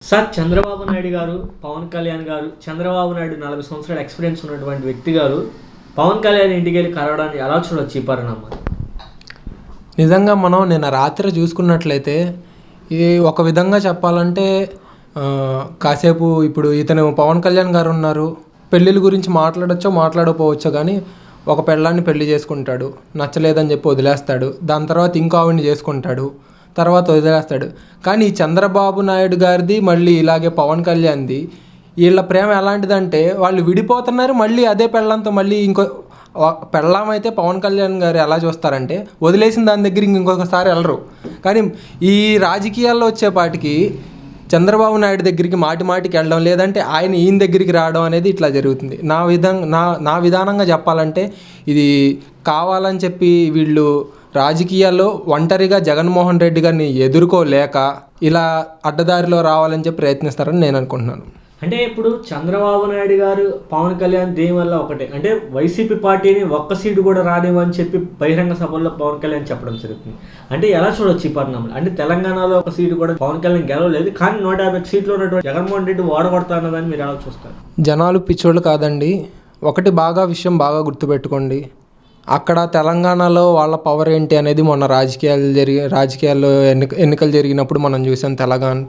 Sir Chandrababu Naidu గారు, పవన్ కళ్యాణ్ గారు, చంద్రబాబు నాయుడు 40 సంవత్సరాల ఎక్స్పీరియన్స్ ఉన్నటువంటి వ్యక్తి గారు పవన్ కళ్యాణ్ ఇంటికి వెళ్ళి కలవడాన్ని ఎలా చూడొచ్చు ఈ పరిణామం? నిజంగా మనం నిన్న రాత్రి చూసుకున్నట్లయితే ఇది ఒక విధంగా చెప్పాలంటే కాసేపు ఇప్పుడు ఇతను పవన్ కళ్యాణ్ గారు ఉన్నారు, పెళ్ళిళ్ళ గురించి మాట్లాడచ్చో మాట్లాడకపోవచ్చో కానీ ఒక పెళ్ళాన్ని పెళ్లి చేసుకుంటాడు, నచ్చలేదని చెప్పి వదిలేస్తాడు, దాని తర్వాత ఇంకో ఆవిడని చేసుకుంటాడు, తర్వాత వదిలేస్తాడు. కానీ చంద్రబాబు నాయుడు గారిది మళ్ళీ ఇలాగే పవన్ కళ్యాణ్ది వీళ్ళ ప్రేమ ఎలాంటిదంటే వాళ్ళు విడిపోతున్నారు, మళ్ళీ అదే పెళ్ళంతో మళ్ళీ ఇంకో పెళ్ళాం అయితే పవన్ కళ్యాణ్ గారు ఎలా చూస్తారంటే వదిలేసిన దాని దగ్గరికి ఇంకొకసారి వెళ్ళరు. కానీ ఈ రాజకీయాల్లో వచ్చేపాటికి చంద్రబాబు నాయుడు దగ్గరికి మాటికి వెళ్ళడం, లేదంటే ఆయన ఈయన దగ్గరికి రావడం అనేది ఇట్లా జరుగుతుంది. నా విధానంగా చెప్పాలంటే ఇది కావాలని చెప్పి వీళ్ళు రాజకీయాల్లో ఒంటరిగా జగన్మోహన్ రెడ్డి గారిని ఎదుర్కోలేక ఇలా అడ్డదారిలో రావాలని చెప్పి ప్రయత్నిస్తారని నేను అనుకుంటున్నాను. అంటే ఇప్పుడు చంద్రబాబు నాయుడు గారు, పవన్ కళ్యాణ్ దీనివల్ల ఒకటే, అంటే వైసీపీ పార్టీని ఒక్క సీటు కూడా రానివ్వని చెప్పి బహిరంగ సభల్లో పవన్ కళ్యాణ్ చెప్పడం జరుగుతుంది. అంటే ఎలా చూడొచ్చు ఈ పరిణామాలు? అంటే తెలంగాణలో ఒక సీటు కూడా పవన్ కళ్యాణ్ గెలవలేదు, కానీ 150 సీట్లు ఉన్నటువంటి జగన్మోహన్ రెడ్డి ఓడగొడతానదని మీరు ఎలా చూస్తారు? జనాలు పిచ్చోళ్ళు కాదండి. ఒకటి విషయం బాగా గుర్తుపెట్టుకోండి, అక్కడ తెలంగాణలో వాళ్ళ పవర్ ఏంటి అనేది మొన్న రాజకీయాల్లో ఎన్నికలు జరిగినప్పుడు మనం చూసాం.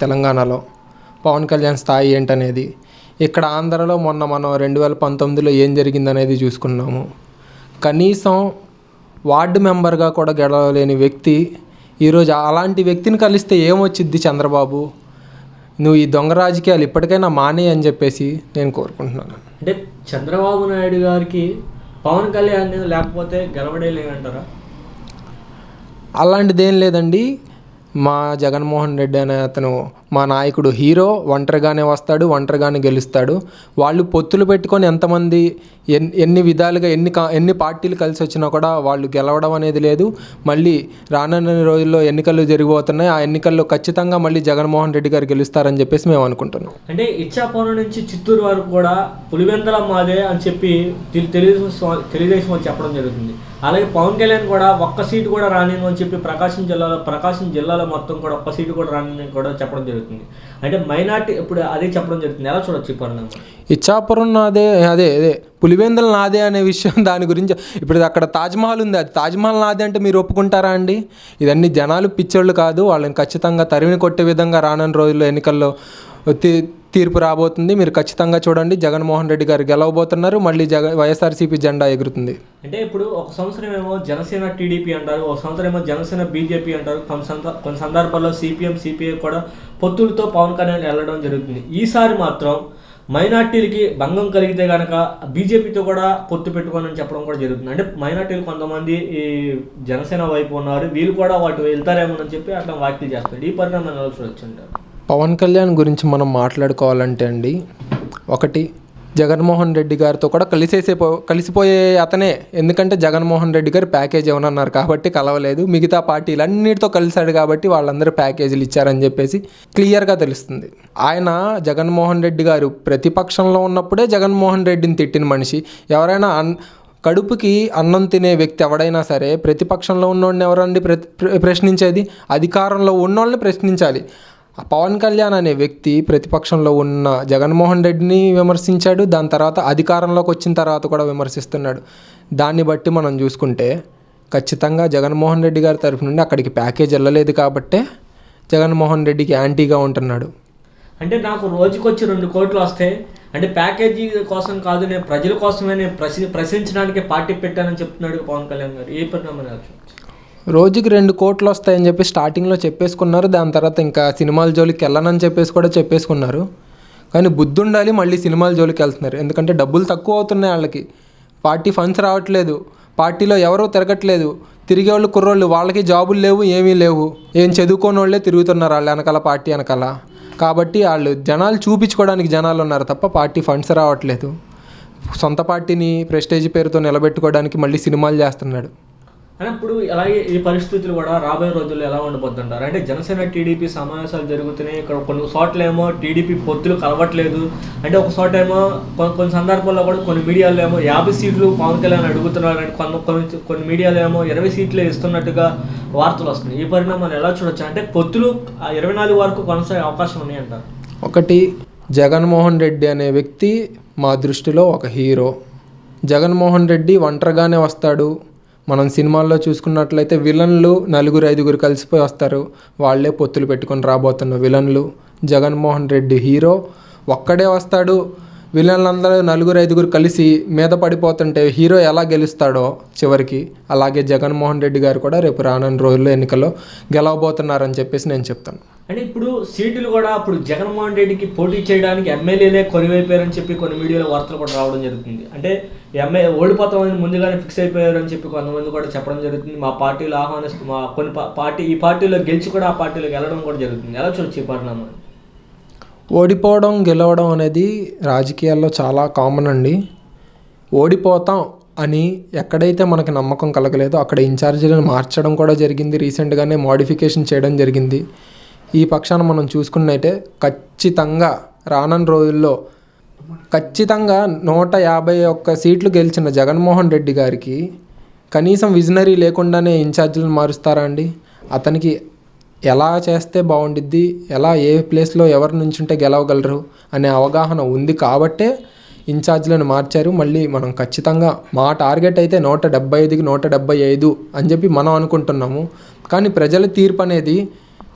తెలంగాణలో పవన్ కళ్యాణ్ స్థాయి ఏంటనేది. ఇక్కడ ఆంధ్రలో మొన్న మనం 2019లో ఏం జరిగిందనేది చూసుకున్నాము. కనీసం వార్డు మెంబర్గా కూడా గెలవలేని వ్యక్తి ఈరోజు అలాంటి వ్యక్తిని కలిస్తే ఏమొచ్చిద్ది చంద్రబాబు? నువ్వు ఈ దొంగ రాజకీయాలు ఇప్పటికైనా మానే అని చెప్పేసి నేను కోరుకుంటున్నాను. అంటే చంద్రబాబు నాయుడు గారికి పవన్ కళ్యాణ్ లేకపోతే గెలవడే లేదంటారా? అలాంటిదేం లేదండి. మా జగన్మోహన్ రెడ్డి అనే అతను మా నాయకుడు హీరో, ఒంటరిగానే వస్తాడు, ఒంటరిగానే గెలుస్తాడు. వాళ్ళు పొత్తులు పెట్టుకొని ఎంతమంది ఎన్ని విధాలుగా ఎన్ని పార్టీలు కలిసి వచ్చినా కూడా వాళ్ళు గెలవడం అనేది లేదు. మళ్ళీ రానున్న రోజుల్లో ఎన్నికలు జరిగిపోతున్నాయి, ఆ ఎన్నికల్లో ఖచ్చితంగా మళ్ళీ జగన్మోహన్ రెడ్డి గారు గెలుస్తారని చెప్పేసి మేము అనుకుంటున్నాం. అంటే ఇచ్చాపురం నుంచి చిత్తూరు వరకు కూడా పులివెందుల మాదే అని చెప్పి తెలుగుదేశం వాళ్ళు చెప్పడం జరుగుతుంది. అలాగే పవన్ కళ్యాణ్ కూడా ఒక్క సీటు కూడా రానిను అని చెప్పి ప్రకాశం జిల్లాలో మొత్తం కూడా ఒక్క సీటు కూడా రాని కూడా చెప్పడం జరుగుతుంది. అంటే మైనార్టీ ఇప్పుడు అదే చెప్పడం జరుగుతుంది. ఎలా చూడొచ్చు ఈ పరిణామం? ఇచ్చాపురం నాదే, అదే పులివెందుల నాదే అనే విషయం దాని గురించి ఇప్పుడు అక్కడ తాజ్మహల్ ఉంది, అది తాజ్మహల్ నాదే అంటే మీరు ఒప్పుకుంటారా అండి? ఇదన్నీ జనాలు పిచ్చోళ్ళు కాదు, వాళ్ళని ఖచ్చితంగా తరిమి కొట్టే విధంగా రానున్న రోజుల్లో ఎన్నికల్లో తీర్పు రాబోతుంది. మీరు ఖచ్చితంగా చూడండి, జగన్మోహన్ రెడ్డి గారు గెలవబోతున్నారు, మళ్ళీ వైఎస్ఆర్సీపీ జెండా ఎగురుతుంది. అంటే ఇప్పుడు ఒక సంవత్సరం ఏమో జనసేన టీడీపీ అంటారు, ఒక సంవత్సరం ఏమో జనసేన బీజేపీ అంటారు, కొన్ని సందర్భాల్లో సిపిఎం సిపిఐ కూడా పొత్తులతో పవన్ కళ్యాణ్ వెళ్ళడం జరుగుతుంది. ఈసారి మాత్రం మైనార్టీలకి భంగం కలిగితే కనుక బీజేపీతో కూడా పొత్తు పెట్టుకోనని చెప్పడం కూడా జరుగుతుంది. అంటే మైనార్టీలు కొంతమంది ఈ జనసేన వైపు ఉన్నారు, వీళ్ళు కూడా వాటి వెళ్తారేమోనని చెప్పి అట్లా వ్యాఖ్యలు చేస్తారు. ఈ పరిణామాన్ని ఎలా చూడొచ్చు? పవన్ కళ్యాణ్ గురించి మనం మాట్లాడుకోవాలంటే అండి, ఒకటి జగన్మోహన్ రెడ్డి గారితో కూడా కలిసిపోయే అతనే. ఎందుకంటే జగన్మోహన్ రెడ్డి గారు ప్యాకేజ్ ఏమన్నారు కాబట్టి కలవలేదు, మిగతా పార్టీలన్నిటితో కలిశాడు కాబట్టి వాళ్ళందరూ ప్యాకేజీలు ఇచ్చారని చెప్పేసి క్లియర్గా తెలుస్తుంది. ఆయన జగన్మోహన్ రెడ్డి గారు ప్రతిపక్షంలో ఉన్నప్పుడే జగన్మోహన్ రెడ్డిని తిట్టిన మనిషి. ఎవరైనా కడుపుకి అన్నం తినే వ్యక్తి ఎవడైనా సరే ప్రతిపక్షంలో ఉన్నోడిని ఎవరండి ప్రశ్నించేది? అధికారంలో ఉన్నోళ్ళని ప్రశ్నించాలి. పవన్ కళ్యాణ్ అనే వ్యక్తి ప్రతిపక్షంలో ఉన్న జగన్మోహన్ రెడ్డిని విమర్శించాడు, దాని తర్వాత అధికారంలోకి వచ్చిన తర్వాత కూడా విమర్శిస్తున్నాడు. దాన్ని బట్టి మనం చూసుకుంటే ఖచ్చితంగా జగన్మోహన్ రెడ్డి గారి తరఫు నుండి అక్కడికి ప్యాకేజ్ వెళ్ళలేదు కాబట్టే జగన్మోహన్ రెడ్డికి యాంటీగా ఉంటున్నాడు. అంటే నాకు రోజుకొచ్చి 2 కోట్లు వస్తాయి, అంటే ప్యాకేజీ కోసం కాదు, నేను ప్రజల కోసమే నేను ప్రశ్నించడానికి పార్టీ పెట్టానని చెప్తున్నాడు పవన్ కళ్యాణ్ గారు. ఏ పరిణామం? రోజుకి 2 కోట్లు వస్తాయని చెప్పి స్టార్టింగ్లో చెప్పేసుకున్నారు, దాని తర్వాత ఇంకా సినిమాల జోలికి వెళ్ళనని చెప్పేసి కూడా చెప్పేసుకున్నారు. కానీ బుద్ధి ఉండాలి, మళ్ళీ సినిమాల జోలికి వెళ్తున్నారు. ఎందుకంటే డబ్బులు తక్కువ అవుతున్నాయి వాళ్ళకి, పార్టీ ఫండ్స్ రావట్లేదు, పార్టీలో ఎవరూ తిరగట్లేదు, తిరిగేవాళ్ళు కుర్రోళ్ళు, వాళ్ళకి జాబులు లేవు, ఏమీ లేవు, ఏం చదువుకోని వాళ్ళే తిరుగుతున్నారు వాళ్ళు వెనకాల, పార్టీ వెనకాల. కాబట్టి వాళ్ళు జనాలు చూపించుకోవడానికి జనాలు ఉన్నారు తప్ప పార్టీ ఫండ్స్ రావట్లేదు. సొంత పార్టీని ప్రెస్టేజ్ పేరుతో నిలబెట్టుకోవడానికి మళ్ళీ సినిమాలు చేస్తున్నాడు. అని ఇప్పుడు అలాగే ఈ పరిస్థితులు కూడా రాబోయే రోజుల్లో ఎలా ఉండబోతుంటారు? అంటే జనసేన టీడీపీ సమావేశాలు జరుగుతున్నాయి, ఇక్కడ కొన్ని చోట్లేమో టీడీపీ పొత్తులు కలవట్లేదు, అంటే ఒక చోట ఏమో కొన్ని సందర్భాల్లో కూడా కొన్ని మీడియాలో ఏమో 50 సీట్లు పవన్ కళ్యాణ్ అడుగుతున్నారు, కొన్ని మీడియాలో ఏమో 20 సీట్లే ఇస్తున్నట్టుగా వార్తలు వస్తున్నాయి. ఈ పరిణామాన్ని ఎలా చూడొచ్చు? అంటే పొత్తులు 24 వరకు కొనసాగే అవకాశం ఉన్నాయంటారు. ఒకటి, జగన్మోహన్ రెడ్డి అనే వ్యక్తి మా దృష్టిలో ఒక హీరో. జగన్మోహన్ రెడ్డి ఒంటరిగానే వస్తాడు. మనం సినిమాల్లో చూసుకున్నట్లయితే విలన్లు 4-5 కలిసిపోయి వస్తారు. వాళ్ళే పొత్తులు పెట్టుకొని రాబోతున్న విలన్లు. జగన్మోహన్ రెడ్డి హీరో ఒక్కడే వస్తాడు. విలన్లందరూ 4-5 కలిసి మీద పడిపోతుంటే హీరో ఎలా గెలుస్తాడో చివరికి, అలాగే జగన్మోహన్ రెడ్డి గారు కూడా రేపు రానున్న రోజుల్లో ఎన్నికల్లో గెలవబోతున్నారని చెప్పేసి నేను చెప్తాను. అంటే ఇప్పుడు సీట్లు కూడా అప్పుడు జగన్మోహన్ రెడ్డికి పోటీ చేయడానికి ఎమ్మెల్యేలే కొలువైపోయారని చెప్పి కొన్ని మీడియాలో వార్తలు కూడా రావడం జరుగుతుంది. అంటే ఓడిపోతామని ముందుగానే ఫిక్స్ అయిపోయారని చెప్పి కొంతమంది కూడా చెప్పడం జరుగుతుంది. మా పార్టీలో మా కొన్ని ఈ పార్టీలో గెలిచి కూడా ఆ పార్టీలోకి వెళ్ళడం కూడా జరుగుతుంది. ఎలా చూడొచ్చు ఈ పరిణామం? ఓడిపోవడం గెలవడం అనేది రాజకీయాల్లో చాలా కామన్ అండి. ఓడిపోతాం అని ఎక్కడైతే మనకి నమ్మకం కలగలేదో అక్కడ ఇన్ఛార్జీలను మార్చడం కూడా జరిగింది. రీసెంట్గానే మోడిఫికేషన్ చేయడం జరిగింది. ఈ పక్షాన మనం చూసుకున్నట్టే ఖచ్చితంగా రానున్న రోజుల్లో ఖచ్చితంగా 151 సీట్లు గెలిచిన జగన్మోహన్ రెడ్డి గారికి కనీసం విజనరీ లేకుండానే ఇన్ఛార్జీలను మారుస్తారా అండి? అతనికి ఎలా చేస్తే బాగుండిద్ది, ఏ ప్లేస్లో ఎవరి నుంచి ఉంటే గెలవగలరు అనే అవగాహన ఉంది కాబట్టే ఇన్ఛార్జీలను మార్చారు. మళ్ళీ మనం ఖచ్చితంగా మా టార్గెట్ అయితే 175కి 175 అని చెప్పి మనం అనుకుంటున్నాము. కానీ ప్రజల తీర్పు అనేది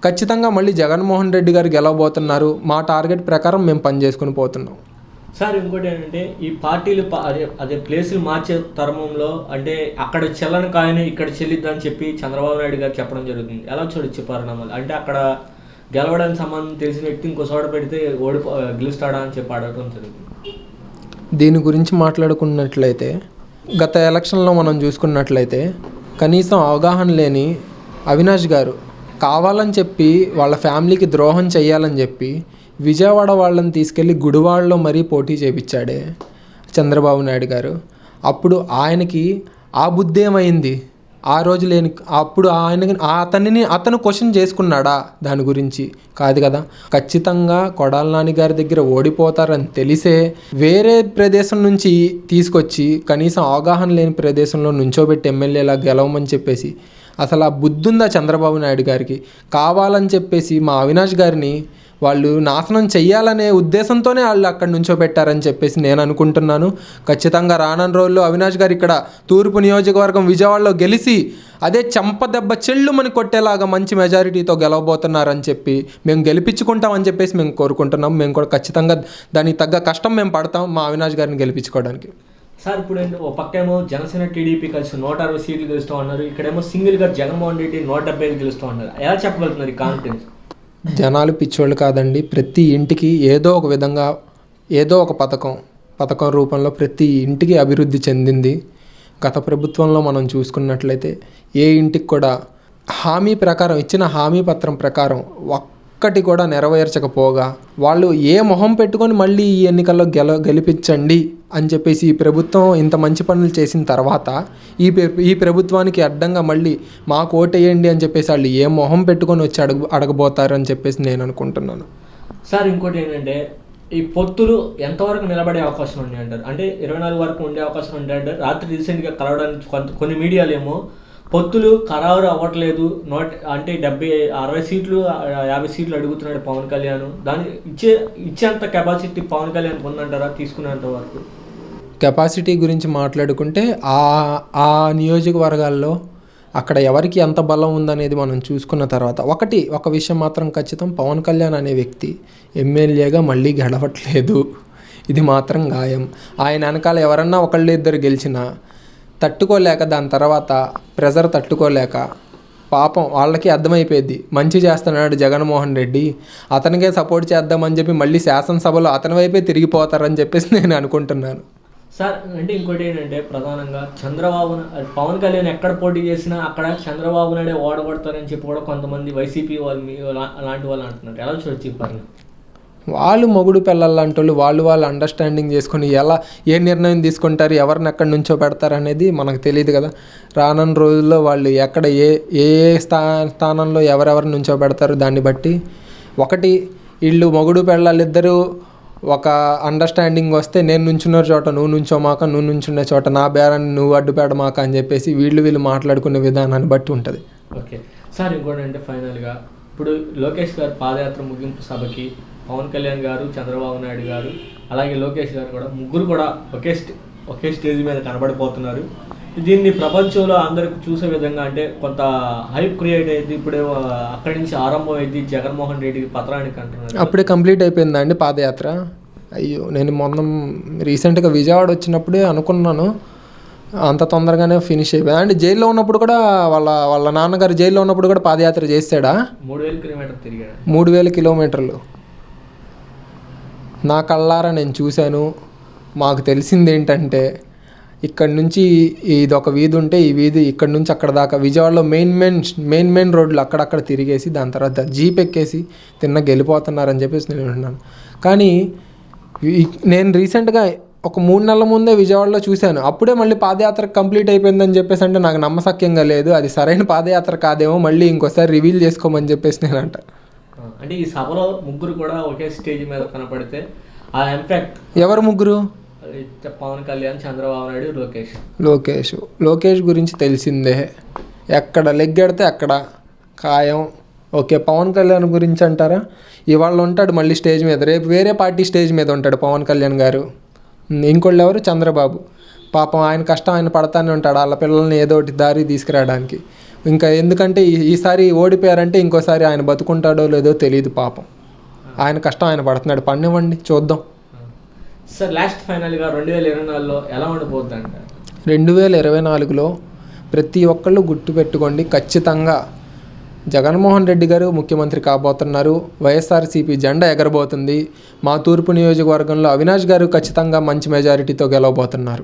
ఖచ్చితంగా మళ్ళీ జగన్మోహన్ రెడ్డి గారు గెలవబోతున్నారు. మా టార్గెట్ ప్రకారం మేము పనిచేసుకుని పోతున్నాం. సార్ ఇంకోటి ఏంటంటే ఈ పార్టీలు అదే ప్లేసులు మార్చే తరుణంలో అంటే అక్కడ చెల్లని కాయని ఇక్కడ చెల్లిద్దని చెప్పి చంద్రబాబు నాయుడు గారు చెప్పడం జరుగుతుంది. ఎలా చూడొచ్చు పరిణామాలు? అంటే అక్కడ గెలవడానికి సంబంధం తెలిసిన వ్యక్తి ఇంకో చోట పెడితే గెలుస్తాడా అని చెప్పి అడగడం జరుగుతుంది. దీని గురించి మాట్లాడుకున్నట్లయితే గత ఎలక్షన్లో మనం చూసుకున్నట్లయితే కనీసం అవగాహన లేని అవినాష్ గారు కావాలని చెప్పి వాళ్ళ ఫ్యామిలీకి ద్రోహం చేయాలని చెప్పి విజయవాడ వాళ్ళని తీసుకెళ్ళి గుడివాడలో మరీ పోటీ చేయించాడే చంద్రబాబు నాయుడు గారు. అప్పుడు ఆయనకి ఆ బుద్ధి ఏమైంది? ఆ రోజు లేని అప్పుడు అతను క్వశ్చన్ చేసుకున్నాడా దాని గురించి? కాదు కదా. ఖచ్చితంగా కొడాల నాని గారి దగ్గర ఓడిపోతారని తెలిసే వేరే ప్రదేశం నుంచి తీసుకొచ్చి కనీసం అవగాహన లేని ప్రదేశంలో నుంచోబెట్టి ఎమ్మెల్యేలా గెలవమని చెప్పేసి అసలు ఆ బుద్ధి ఉందా చంద్రబాబు నాయుడు గారికి? కావాలని చెప్పేసి మా అవినాష్ గారిని వాళ్ళు నాశనం చెయ్యాలనే ఉద్దేశంతోనే వాళ్ళు అక్కడి నుంచో పెట్టారని చెప్పేసి నేను అనుకుంటున్నాను. ఖచ్చితంగా రానున్న రోజుల్లో అవినాష్ గారు ఇక్కడ తూర్పు నియోజకవర్గం విజయవాడలో గెలిచి అదే చెంపదెబ్బ చెల్లుమని కొట్టేలాగా మంచి మెజారిటీతో గెలవబోతున్నారని చెప్పి మేము గెలిపించుకుంటామని చెప్పేసి మేము కోరుకుంటున్నాం. మేము కూడా ఖచ్చితంగా దానికి తగ్గ కష్టం మేము పడతాం మా అవినాష్ గారిని గెలిపించుకోవడానికి. సార్ ఇప్పుడు ఓ పక్కేమో జనసేన టీడీపీ కలిసి 160 సీట్లు గెలుస్తూ ఉన్నారు. ఇక్కడేమో సింగిల్గా జగన్మోహన్ రెడ్డి 175 గెలుస్తూ ఉన్నారు. ఎలా చెప్పగలుగుతున్నారు ఈ కాన్ఫిడెన్స్? జనాలు పిచ్చోళ్ళు కాదండి. ప్రతి ఇంటికి ఏదో ఒక విధంగా ఏదో ఒక పథకం రూపంలో ప్రతి ఇంటికి అభివృద్ధి చెందింది. గత ప్రభుత్వంలో మనం చూసుకున్నట్లయితే ఏ ఇంటికి కూడా హామీ ప్రకారం ఇచ్చిన హామీ పత్రం ప్రకారం ఒక్కటి కూడా నెరవేర్చకపోగా వాళ్ళు ఏ మొహం పెట్టుకొని మళ్ళీ ఈ ఎన్నికల్లో గెలిపించండి అని చెప్పేసి ఈ ప్రభుత్వం ఇంత మంచి పనులు చేసిన తర్వాత ఈ ప్రభుత్వానికి అడ్డంగా మళ్ళీ మాకు ఓటేయండి అని చెప్పేసి వాళ్ళు ఏ మొహం పెట్టుకొని వచ్చి అడగబోతారు అని చెప్పేసి నేను అనుకుంటున్నాను. సార్ ఇంకోటి ఏంటంటే ఈ పొత్తులు ఎంతవరకు నిలబడే అవకాశం ఉంది అంటారు? అంటే 24 వరకు ఉండే అవకాశం ఉంది అంటారు. రాత్రి రీసెంట్గా కలవడానికి కొన్ని మీడియాలు ఏమో పొత్తులు ఖరారు అవ్వట్లేదు, అంటే 60 సీట్లు 50 సీట్లు అడుగుతున్నాడు పవన్ కళ్యాణ్, దాన్ని ఇచ్చేంత కెపాసిటీ పవన్ కళ్యాణ్ ఉందంటారా తీసుకునేంత వరకు? కెపాసిటీ గురించి మాట్లాడుకుంటే ఆ నియోజకవర్గాల్లో అక్కడ ఎవరికి ఎంత బలం ఉందనేది మనం చూసుకున్న తర్వాత ఒక విషయం మాత్రం ఖచ్చితం, పవన్ కళ్యాణ్ అనే వ్యక్తి ఎమ్మెల్యేగా మళ్ళీ గెలవట్లేదు. ఇది మాత్రం ఖాయం. ఆయన వెనకాల ఎవరన్నా ఒకళ్ళు ఇద్దరు గెలిచినా తట్టుకోలేక దాని తర్వాత ప్రెజర్ తట్టుకోలేక పాపం వాళ్ళకి అర్థమైపోయింది మంచి చేస్తున్నాడు జగన్మోహన్ రెడ్డి, అతనికే సపోర్ట్ చేద్దామని చెప్పి మళ్ళీ శాసనసభలో అతని వైపే తిరిగిపోతారని చెప్పేసి నేను అనుకుంటున్నాను. సార్ అంటే ఇంకోటి ఏంటంటే ప్రధానంగా పవన్ కళ్యాణ్ ఎక్కడ పోటీ చేసినా అక్కడ చంద్రబాబు నాయుడే ఓడగొడతారని చెప్పి కూడా కొంతమంది వైసీపీ వాళ్ళు అలాంటి వాళ్ళు అంటున్నారు. ఎలా చూడొచ్చు పని? వాళ్ళు మొగుడు పిల్లలంటూ వాళ్ళు అండర్స్టాండింగ్ చేసుకొని ఏ నిర్ణయం తీసుకుంటారు, ఎవరిని ఎక్కడి నుంచో పెడతారు అనేది మనకు తెలియదు కదా. రానున్న రోజుల్లో వాళ్ళు ఎక్కడ ఏ స్థానంలో ఎవరెవరి నుంచో పెడతారు దాన్ని బట్టి వీళ్ళు మొగుడు పిల్లలిద్దరూ ఒక అండర్స్టాండింగ్ వస్తే నేను నుంచున్న చోట నువ్వు నుంచోమాక, నువ్వు నుంచున్న చోట నా బేరాన్ని నువ్వు అడ్డుపెడమాక అని చెప్పేసి వీళ్ళు మాట్లాడుకునే విధానాన్ని బట్టి ఉంటుంది. ఓకే సార్ ఇంకోటి అంటే ఫైనల్గా ఇప్పుడు లోకేష్ గారు పాదయాత్ర ముగింపు సభకి పవన్ కళ్యాణ్ గారు, చంద్రబాబు నాయుడు గారు, అలాగే లోకేష్ గారు కూడా ముగ్గురు కూడా ఒకే స్టేజ్ మీద కనబడిపోతున్నారు. దీన్ని ప్రపంచంలో అందరికి చూసే విధంగా అంటే కొంత హైప్ క్రియేట్ అయింది. ఇప్పుడే అక్కడి నుంచి ఆరంభం అయింది జగన్మోహన్ రెడ్డికి పత్రానికి అంటున్నారు. అప్పుడే కంప్లీట్ అయిపోయిందా అండి పాదయాత్ర? అయ్యో, నేను మొన్న రీసెంట్గా విజయవాడ వచ్చినప్పుడే అనుకున్నాను అంత తొందరగానే ఫినిష్ అయిపోయింది. అంటే జైల్లో ఉన్నప్పుడు కూడా వాళ్ళ నాన్నగారు జైల్లో ఉన్నప్పుడు కూడా పాదయాత్ర చేశాడా? 3000 కిలోమీటర్లు తిరిగాడు. 3000 కిలోమీటర్లు నా కళ్ళారా నేను చూశాను. మాకు తెలిసింది ఏంటంటే ఇక్కడ నుంచి ఇదొక వీధి ఉంటే ఈ వీధి ఇక్కడ నుంచి అక్కడ దాకా విజయవాడలో మెయిన్ రోడ్లు అక్కడక్కడ తిరిగేసి దాని తర్వాత జీప్ ఎక్కేసి వెళ్ళిపోతున్నారని చెప్పేసి నేను వింటున్నాను. కానీ నేను రీసెంట్గా ఒక 3 నెలల ముందే విజయవాడలో చూశాను. అప్పుడే మళ్ళీ పాదయాత్ర కంప్లీట్ అయిపోయిందని చెప్పేసి అంటే నాకు నమ్మశక్యంగా లేదు. అది సరైన పాదయాత్ర కాదేమో, మళ్ళీ ఇంకోసారి రివీల్ చేసుకోమని చెప్పేసి నేను అంట. అంటే ఈ సభలో ముగ్గురు కూడా ఒకే స్టేజ్ మీద కనపడితే ఆ ఇంపాక్ట్ ఎవరు ముగ్గురు? పవన్ కళ్యాణ్, చంద్రబాబు నాయుడు, లోకేష్ గురించి తెలిసిందే. ఎక్కడ లెగ్గెడితే అక్కడ ఖాయం. ఓకే, పవన్ కళ్యాణ్ గురించి అంటారా? ఇవాళ ఉంటాడు మళ్ళీ స్టేజ్ మీద, రేపు వేరే పార్టీ స్టేజ్ మీద ఉంటాడు పవన్ కళ్యాణ్ గారు. ఇంకోళ్ళు ఎవరు? చంద్రబాబు. పాపం ఆయన కష్టం ఆయన పడతానే ఉంటాడు వాళ్ళ పిల్లల్ని ఏదో ఒకటి దారి తీసుకురావడానికి. ఇంకా ఎందుకంటే ఈసారి ఓడిపోయారంటే ఇంకోసారి ఆయన బతుకుంటాడో లేదో తెలియదు పాపం. ఆయన కష్టం ఆయన పడుతున్నాడు. పన్నివ్వండి చూద్దాం. సార్ లాస్ట్ ఫైనల్గా 2024లో ఎలా ఉండిపోద్ది అంటారు? 2024లో ప్రతి ఒక్కళ్ళు గుర్తుపెట్టుకోండి, ఖచ్చితంగా జగన్మోహన్ రెడ్డి గారు ముఖ్యమంత్రి కాబోతున్నారు. వైఎస్ఆర్సీపీ జెండా ఎగరబోతుంది. మా తూర్పు నియోజకవర్గంలో అవినాష్ గారు ఖచ్చితంగా మంచి మెజారిటీతో గెలవబోతున్నారు.